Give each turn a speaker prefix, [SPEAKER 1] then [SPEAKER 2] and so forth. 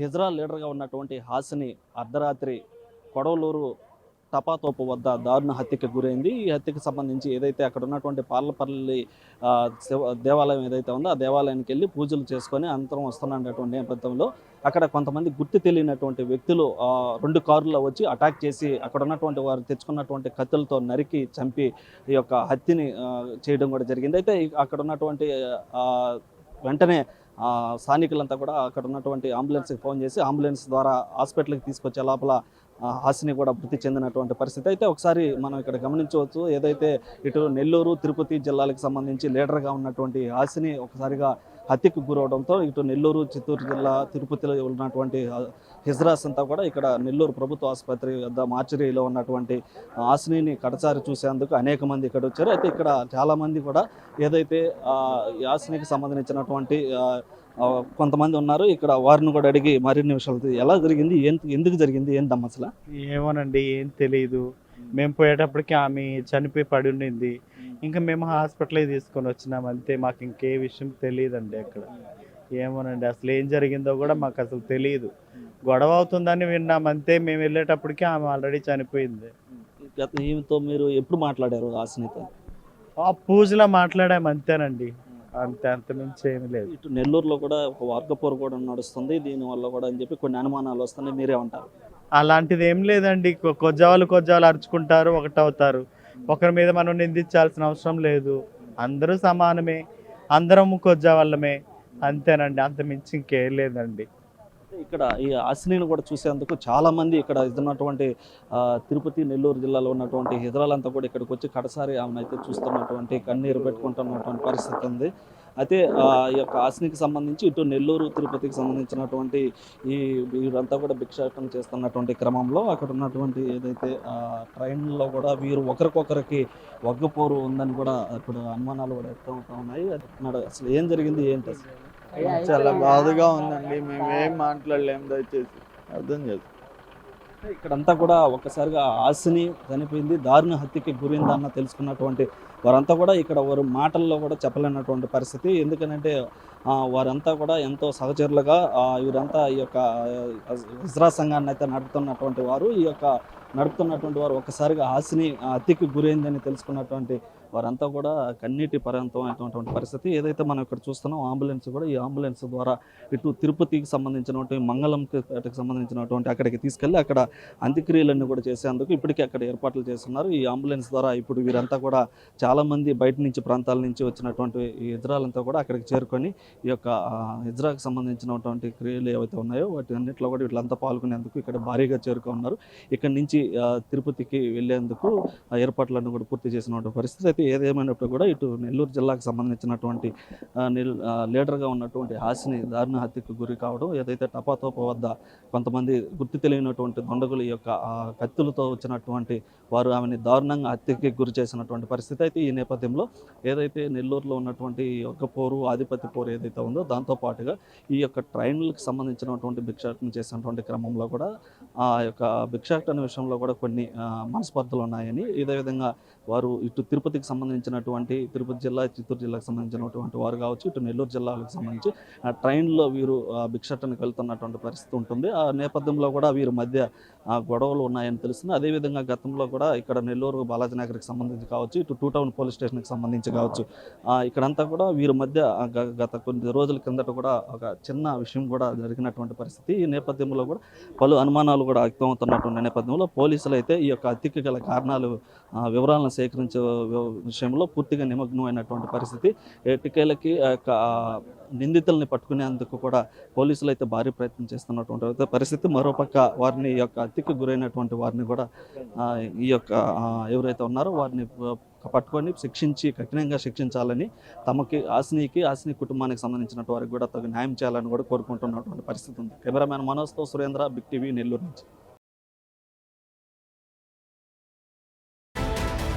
[SPEAKER 1] హిజ్రా లీడర్గా ఉన్నటువంటి హాసిని అర్ధరాత్రి కొడవలూరు టపాతోపు వద్ద దారుణ హత్యకి గురైంది. ఈ హత్యకి సంబంధించి ఏదైతే అక్కడ ఉన్నటువంటి పార్లపల్లి దేవాలయం ఏదైతే ఉందో ఆ దేవాలయానికి వెళ్ళి పూజలు చేసుకొని అనంతరం వస్తున్నటువంటి నేపథ్యంలో అక్కడ కొంతమంది గుర్తు తెలియనటువంటి వ్యక్తులు 2 కార్లలో వచ్చి అటాక్ చేసి అక్కడ ఉన్నటువంటి వారు తెచ్చుకున్నటువంటి కత్తులతో నరికి చంపి ఈ యొక్క హత్యని చేయడం కూడా జరిగింది. అయితే అక్కడ ఉన్నటువంటి వెంటనే స్థానికులంతా కూడా అక్కడ ఉన్నటువంటి అంబులెన్స్కి ఫోన్ చేసి అంబులెన్స్ ద్వారా హాస్పిటల్కి తీసుకొచ్చే లోపల హాసిని కూడా మృతి చెందినటువంటి పరిస్థితి. అయితే ఒకసారి మనం ఇక్కడ గమనించవచ్చు, ఏదైతే ఇటు నెల్లూరు తిరుపతి జిల్లాలకు సంబంధించి లీడర్గా ఉన్నటువంటి హాసిని ఒకసారిగా హత్యకు గురవడంతో ఇటు నెల్లూరు చిత్తూరు జిల్లా తిరుపతిలో ఉన్నటువంటి హిజ్రాస్ అంతా కూడా ఇక్కడ నెల్లూరు ప్రభుత్వ ఆసుపత్రి వద్ద మార్చరీలో ఉన్నటువంటి హాసినిని కడసారి చూసేందుకు అనేక మంది ఇక్కడ వచ్చారు. అయితే ఇక్కడ చాలామంది కూడా ఏదైతే హాసినికి సంబంధించినటువంటి కొంతమంది ఉన్నారు ఇక్కడ, వారిని కూడా అడిగి మరిన్ని విషయాలు ఎలా జరిగింది, ఎందుకు జరిగింది, ఏంటమ్మా అసలు?
[SPEAKER 2] ఏమోనండి, ఏం తెలియదు. మేము పోయేటప్పటికి ఆమె చనిపోయి పడి ఉండింది. ఇంకా మేము హాస్పిటల్కి తీసుకొని వచ్చినాం అంతే. మాకు ఇంకే విషయం తెలియదండి అక్కడ. ఏమోనండి, అసలు ఏం జరిగిందో కూడా మాకు అసలు తెలియదు. గొడవ అవుతుందని విన్నాం అంతే. మేము వెళ్ళేటప్పటికి ఆమె ఆల్రెడీ చనిపోయింది.
[SPEAKER 1] ఈమెతో మీరు ఎప్పుడు మాట్లాడారు హాసినితో?
[SPEAKER 2] ఆ పూజలో మాట్లాడాము అంతేనండి, అంతే, అంతమించి ఏమి లేదు.
[SPEAKER 1] ఇటు నెల్లూరులో కూడా ఒక వర్గపోరు కూడా నడుస్తుంది దీనివల్ల కూడా అని చెప్పి కొన్ని అనుమానాలు వస్తున్నాయి, మీరేమంటారు?
[SPEAKER 2] అలాంటిది ఏం లేదండి. కొజ్జాలు అరుచుకుంటారు, ఒకటవుతారు. ఒకరి మీద మనం నిందించాల్సిన అవసరం లేదు. అందరూ సమానమే, అందరం కొజ్జావాళ్ళమే, అంతేనండి, అంతమించి ఇంకేం లేదండి.
[SPEAKER 1] ఇక్కడ ఈ హాసినిని కూడా చూసేందుకు చాలామంది ఇక్కడ ఉన్నటువంటి తిరుపతి నెల్లూరు జిల్లాలో ఉన్నటువంటి హిజ్రాలంతా కూడా ఇక్కడికి వచ్చి కడసారి ఆమెనైతే చూస్తున్నటువంటి కన్నీరు పెట్టుకుంటున్నటువంటి పరిస్థితి ఉంది. అయితే ఈ యొక్క హాసినికి సంబంధించి ఇటు నెల్లూరు తిరుపతికి సంబంధించినటువంటి వీరంతా కూడా భిక్షాటన చేస్తున్నటువంటి క్రమంలో అక్కడ ఉన్నటువంటి ఏదైతే ట్రైన్లో కూడా వీరు ఒకరికొకరికి వగ్గపోరు ఉందని కూడా ఇప్పుడు అనుమానాలు కూడా వ్యక్తం అవుతా ఉన్నాయి. అసలు ఏం జరిగింది, ఏంటి అసలు?
[SPEAKER 3] చాలా బాధగా ఉందండి. మేము ఏం మాట్లాడలేము, దయచేసి అర్థం చేసుకో.
[SPEAKER 1] ఇక్కడంతా కూడా ఒక్కసారిగా హాసిని చనిపోయింది, దారుణ హత్యకి గురిందన్న తెలుసుకున్నటువంటి వారంతా కూడా ఇక్కడ వారు మాటల్లో కూడా చెప్పలేనటువంటి పరిస్థితి. ఎందుకంటే వారంతా కూడా ఎంతో సహచరులుగా వీరంతా ఈ యొక్క హిజ్రా సంఘాన్ని అయితే నడుపుతున్నటువంటి వారు ఒక్కసారిగా హాసిని హత్యకి గురైందని తెలుసుకున్నటువంటి వారంతా కూడా కన్నీటి పర్యంతమైనటువంటి పరిస్థితి. ఏదైతే మనం ఇక్కడ చూస్తున్నాం అంబులెన్స్ కూడా, ఈ అంబులెన్స్ ద్వారా ఇటు తిరుపతికి సంబంధించినటువంటి మంగళంపేటకి సంబంధించినటువంటి అక్కడికి తీసుకెళ్ళి అక్కడ అంత్యక్రియలన్నీ కూడా చేసేందుకు ఇప్పటికీ అక్కడ ఏర్పాట్లు చేస్తున్నారు. ఈ అంబులెన్స్ ద్వారా ఇప్పుడు వీరంతా కూడా చాలామంది బయట నుంచి ప్రాంతాల నుంచి వచ్చినటువంటి ఈ హిజ్రాలంతా కూడా అక్కడికి చేరుకొని ఈ యొక్క హిజ్రాకి సంబంధించినటువంటి క్రియలు ఏవైతే ఉన్నాయో వాటి అన్నింటిలో కూడా వీళ్ళంతా పాల్గొనేందుకు ఇక్కడ భారీగా చేరుకున్నారు. ఇక్కడ నుంచి తిరుపతికి వెళ్లేందుకు ఏర్పాట్లన్నీ కూడా పూర్తి చేసినటువంటి పరిస్థితి. అయితే ఏదేమైనప్పుడు కూడా ఇటు నెల్లూరు జిల్లాకు సంబంధించినటువంటి లీడర్గా ఉన్నటువంటి హాసిని దారుణ హత్యకు గురి కావడం, ఏదైతే టపాతోప వద్ద కొంతమంది గుర్తు తెలియనటువంటి దొండగులు ఈ యొక్క కత్తులతో వచ్చినటువంటి వారు ఆమెని దారుణంగా హత్యకి గురి చేసినటువంటి పరిస్థితి. అయితే ఈ నేపథ్యంలో ఏదైతే నెల్లూరులో ఉన్నటువంటి ఒక్కపోరు ఆధిపత్య పోరు ఏదైతే ఉందో దాంతోపాటుగా ఈ యొక్క ట్రైన్లకు సంబంధించినటువంటి భిక్షాటన చేసినటువంటి క్రమంలో కూడా ఆ యొక్క భిక్షాటన విషయంలో కూడా కొన్ని మనస్పర్ధలు ఉన్నాయని, ఇదే విధంగా వారు ఇటు తిరుపతికి సంబంధించినటువంటి తిరుపతి జిల్లా చిత్తూరు జిల్లాకు సంబంధించినటువంటి వారు కావచ్చు, ఇటు నెల్లూరు జిల్లాలకు సంబంధించి ట్రైన్లో వీరు భిక్షాటనకు వెళ్తున్నటువంటి పరిస్థితి ఉంటుంది. ఆ నేపథ్యంలో కూడా వీరి మధ్య గొడవలు ఉన్నాయని తెలుస్తుంది. అదేవిధంగా గతంలో కూడా ఇక్కడ నెల్లూరు బాలాజీ నగర్కి సంబంధించి కావచ్చు, ఇటు 2 టౌన్ పోలీస్ స్టేషన్కి సంబంధించి కావచ్చు, ఇక్కడంతా కూడా వీరి మధ్య గత కొన్ని రోజుల కిందట కూడా ఒక చిన్న విషయం కూడా జరిగినటువంటి పరిస్థితి. ఈ నేపథ్యంలో కూడా పలు అనుమానాలు కూడా వ్యక్తమవుతున్నటువంటి నేపథ్యంలో పోలీసులు అయితే ఈ యొక్క హత్యకి గల కారణాలు వివరాలను సేకరించే విషయంలో పూర్తిగా నిమగ్నమైనటువంటి పరిస్థితి. ఎట్టికేలకి నిందితుల్ని పట్టుకునేందుకు కూడా పోలీసులు అయితే భారీ ప్రయత్నం చేస్తున్నటువంటి పరిస్థితి. మరోపక్క వారిని ఈ యొక్క హత్యకు గురైనటువంటి వారిని కూడా ఈ యొక్క ఎవరైతే ఉన్నారో వారిని పట్టుకొని కఠినంగా శిక్షించాలని, తమకి హాసిని కుటుంబానికి సంబంధించినటువంటి వారికి కూడా తగు న్యాయం చేయాలని కూడా కోరుకుంటున్నటువంటి పరిస్థితి ఉంది. కెమెరామ్యాన్ మనోజ్తో సురేంద్ర, బిగ్ టీవీ, నెల్లూరు నుంచి.